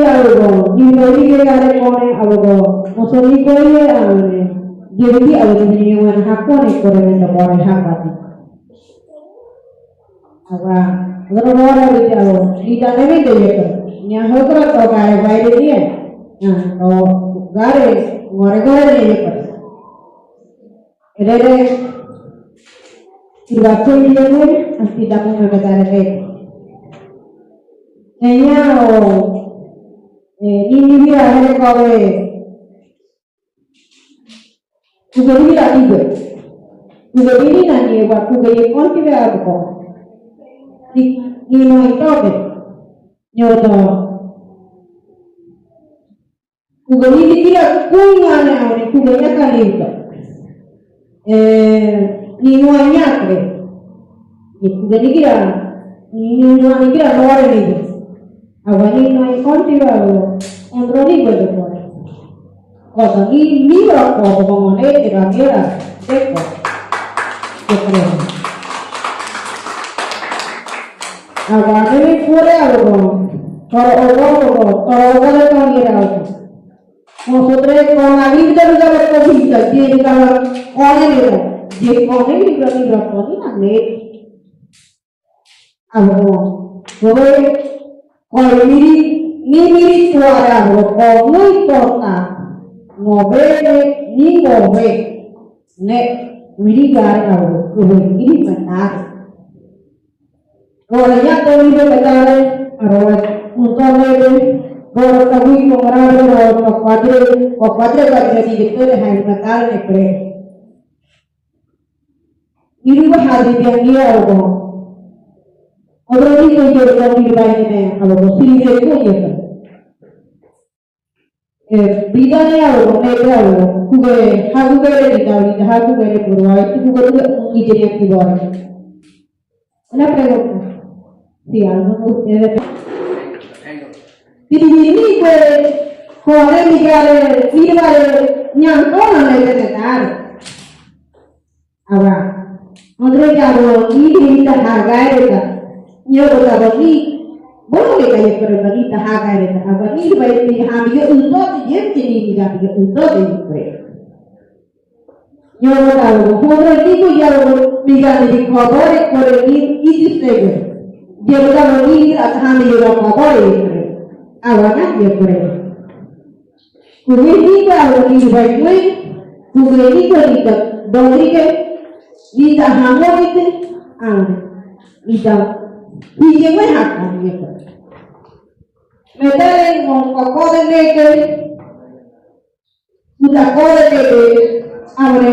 algo, ni bagi ke ada kone algo, mosoni koi algo, jadi algo ni yang hakone kore menda kore hakati. Agak, kalau orang itu algo, di dalam itu je kan, ni hokra tu kaya bayar dia, kalau gare, gare ni je kan. Ada ibarat dia ni, pasti dapat berkata lagi. Naya ini dia ada kau Kugeli tak tiga. Kugeli ni nanti buat kugeli kau tiba apa kau? Ni mau itu apa? Nyoto. Kugeli ni tidak kungan ni kugeli kali itu. Ni mau nyak ni. Kugeli kira ni mau kira luar ni. Awak ni mau kau tiba apa? Kontrol ni berapa? Cosa ni libro como monete cambiera seco yo creo agora me fure algo todo de cambiar algo nosotros con la vida de la cosita tiene que poner de poner libro poner ne algo yo con miri suara algo no importa ngobere ni ngobe ne mirigar algo ini benar kalau ya tahu itu benar arwah untuk kalau tahu itu orang kalau kuadre di itu hanya benar nekre ini bahasa dia algo orang itu juga dibayarnya algo sih itu ya vida ni algo, negra algo, jugué, jugué de Italia, jugué de Uruguay, jugué de Nigeria aquí ahora. Una pregunta, si algo ustedes. Si ini pues, joder, mira, nyangko mana yang terkenal. Ahora, otro caso, ini kita hargai kita, nyoba caso ini. Boleh kaya perbanita haga itu, apa ni baik ni hamil untuk dia jadi tidak untuk dia. Nyawa tahu, orang itu yang bigan di kabar korang ini saja. Dia berkata ini hamil orang kabar ini, awalnya dia korang. Kuih ni kalau ni baik ni, kuih ni kalau kita dongri ke, kita hamil itu, kita ini hak kami. Medalha com cola negra, muda cola negra, abre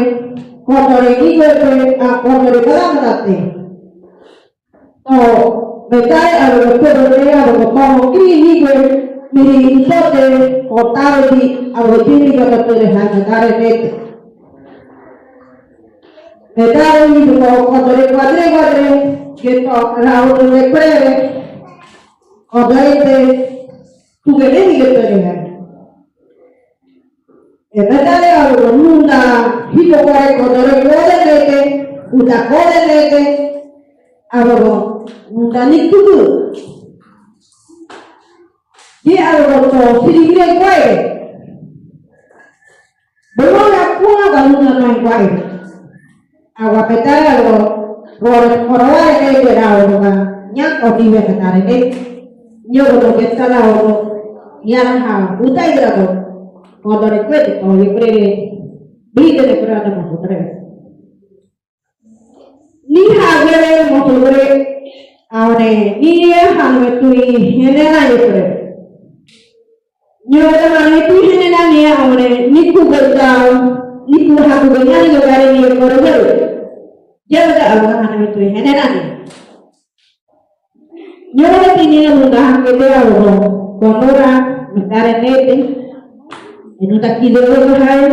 cola negra, a cola negra mate. Oh, medalha abre cola negra, abre como kiri negra, miri sote cortado di abre kiri kata terlihat medalha negra. Medalha ini cola negra, kita rawat negra, cola negra. Kugeli ni kita dengar. Medalha algo nunda hijo kore kodore kore leke, uda kore leke, algo nunda ni tuju. Dia algo to sirigre kore. Belum aku agak nunda main kore. Awak petai algo kore leke algo nyak odiwe ketare leke. Nyoba kita lalu yang hal utai berapa kalau dari kue kalau beli dari berapa masuk terus ni harga masuk terus awalnya ni harga tu ini lagi terus nyoba mana itu ini lagi awalnya ni kugal tahu ni kuhar kugalnya ni juga ni orang baru jadi awalnya harga itu ini lagi nyoba ini yang mudah kita awalnya konora mentare nete enuta kidero hai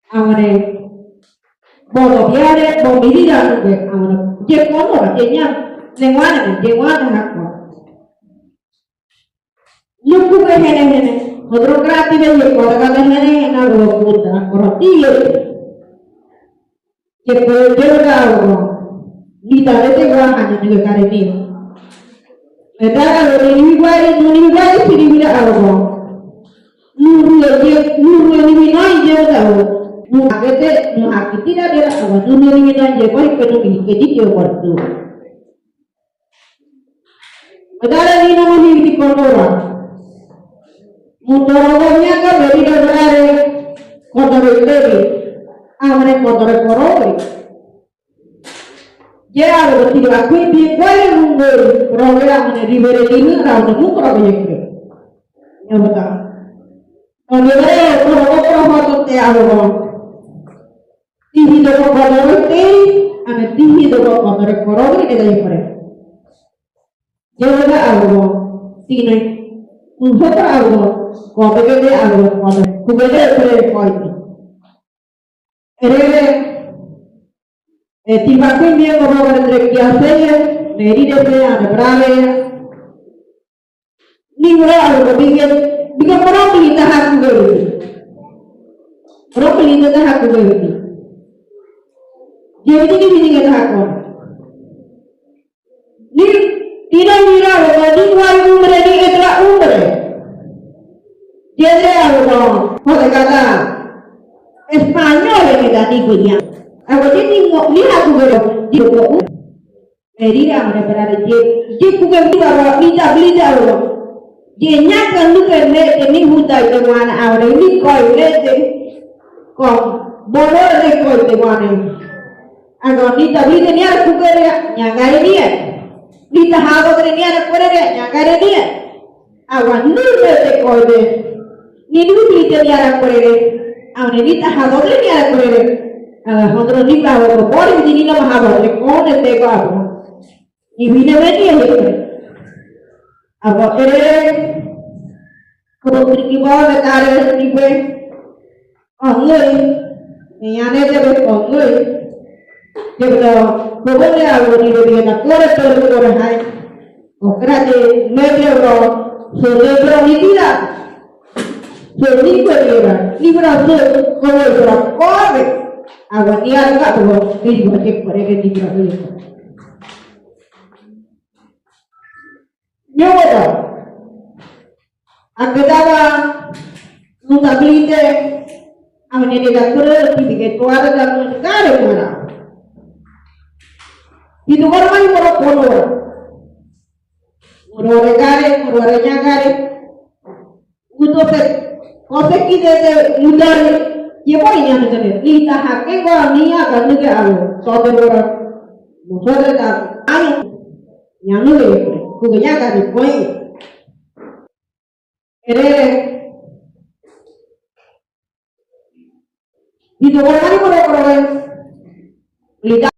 amane bodo biare bo mirida nge amane je konora je nya lengwana hakko luku ke hene hodro grati be je kodaga hene na ro puta koroti je ko je ga ro ni dare te ga hanya nge kare ni Edara lo ni wari sini bila awo. Nuru ni binai je tahu. Nu agete nu hakiti dah dia awo. Nuru ni binai je koi penuh keji dia waktu. Edara ni nama ni di kondora. Mundorognya ka beri dorare kondora itu. Amane kondora koroi. Ya lo tidak aku di kuala mundur program ini ribere ini orang nemu kerja itu, ya betul. Kalau ribere program itu apa? Tihi doko kotor itu, ane tihi doko kotor kotor ini dah yang jadi apa? Sini, untuk apa? Kau bekerja apa? Kau bekerja apa? Tiba dia ngomong dengan dia saya, neri dia saya ada berapa ya? Ni orang bikin orang beli dah aku beli, orang beli dah aku beli. Jadi ni bini kita aku. Ni tidak mira orang ni orang umur ni adalah umur. Jadi orang kata Espanyol ni dah ni punya. Aku jadi ni aku beri dia buat. Jadi dia mana berada dia bukan dia beli dah orang. Dia nyakan tu kan ni hutan tu mana awak ni kau ni kau boleh ni kau tu mana. Agar ni tak beli ni aku beri nyakari dia. Ni tak hawa beri ni aku beri nyakari dia. Awak ni beri kau tu. Ni beli ni aku beri. Awak ni tak hawa beri ni aku beri. Kalau ni kalau boleh begini nama hawa, lekon itu apa? Ini bina beri apa? Apa kalau pergi bawa betara ni ber, anggur, ni ane je anggur, je betul. Kalau ni aku ni beri nak korang hai, okra je meja orang, orang ni tidak, ni beri ni berapa korang. Awak dia agak tu, ini buat cek pada dia tidak boleh. Nyawa, agak dah, nunda beli je, awak ni dia kerja, tiga tuara dah negara mana. Itu orang mana orang kono, orang negara, orang negara, untuk konsep kita mudah. Ye boleh yang macam ni. Kita hakim gua ni akan juga alu. Saudara orang, saudara tak ayu. Yang ni le, kuenya kan dikoi. Itu orang ni orang lidah.